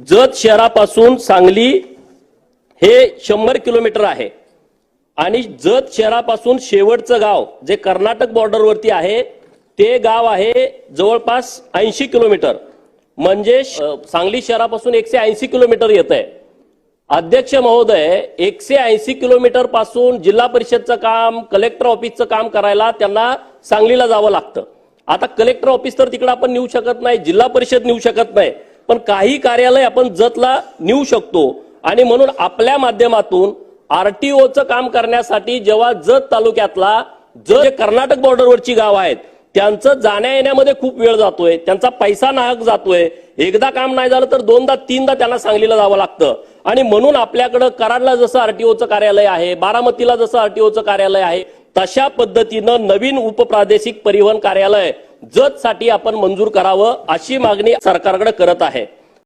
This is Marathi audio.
जत शहरापासून सांगली हे 100 किलोमीटर आहे आणि जत शहरापासून शेवटचं गाव जे कर्नाटक बॉर्डरवरती आहे ते गाव आहे जवळपास 80 किलोमीटर, म्हणजे सांगली शहरापासून 180 किलोमीटर येत आहे। अध्यक्ष महोदय, 180 किलोमीटर पासून जिल्हा परिषदचं काम, कलेक्टर ऑफिसचं काम करायला त्यांना सांगलीला जावं लागतं। आता कलेक्टर ऑफिस तर तिकडे आपण नेऊ शकत नाही, जिल्हा परिषद नेऊ शकत नाही, पण काही कार्यालय आपण जतला नेऊ शकतो आणि म्हणून आपल्या माध्यमातून आरटीओचं काम करण्यासाठी जेव्हा जत तालुक्यातला जे कर्नाटक बॉर्डरवरची गाव आहेत त्यांचं जाण्या येण्यामध्ये खूप वेळ जातोय, त्यांचा पैसा नाहक जातोय, एकदा काम नाही झालं तर दोनदा तीनदा त्यांना सांगलीला जावं लागतं आणि म्हणून आपल्याकडे कराडला जसं आरटीओचं कार्यालय आहे, बारामतीला जसं आरटीओचं कार्यालय आहे, तशा पद्धतीनं नवीन उपप्रादेशिक परिवहन कार्यालय जत साठी आपण मंजूर करावं अशी मागणी सरकारकडे करत आहे।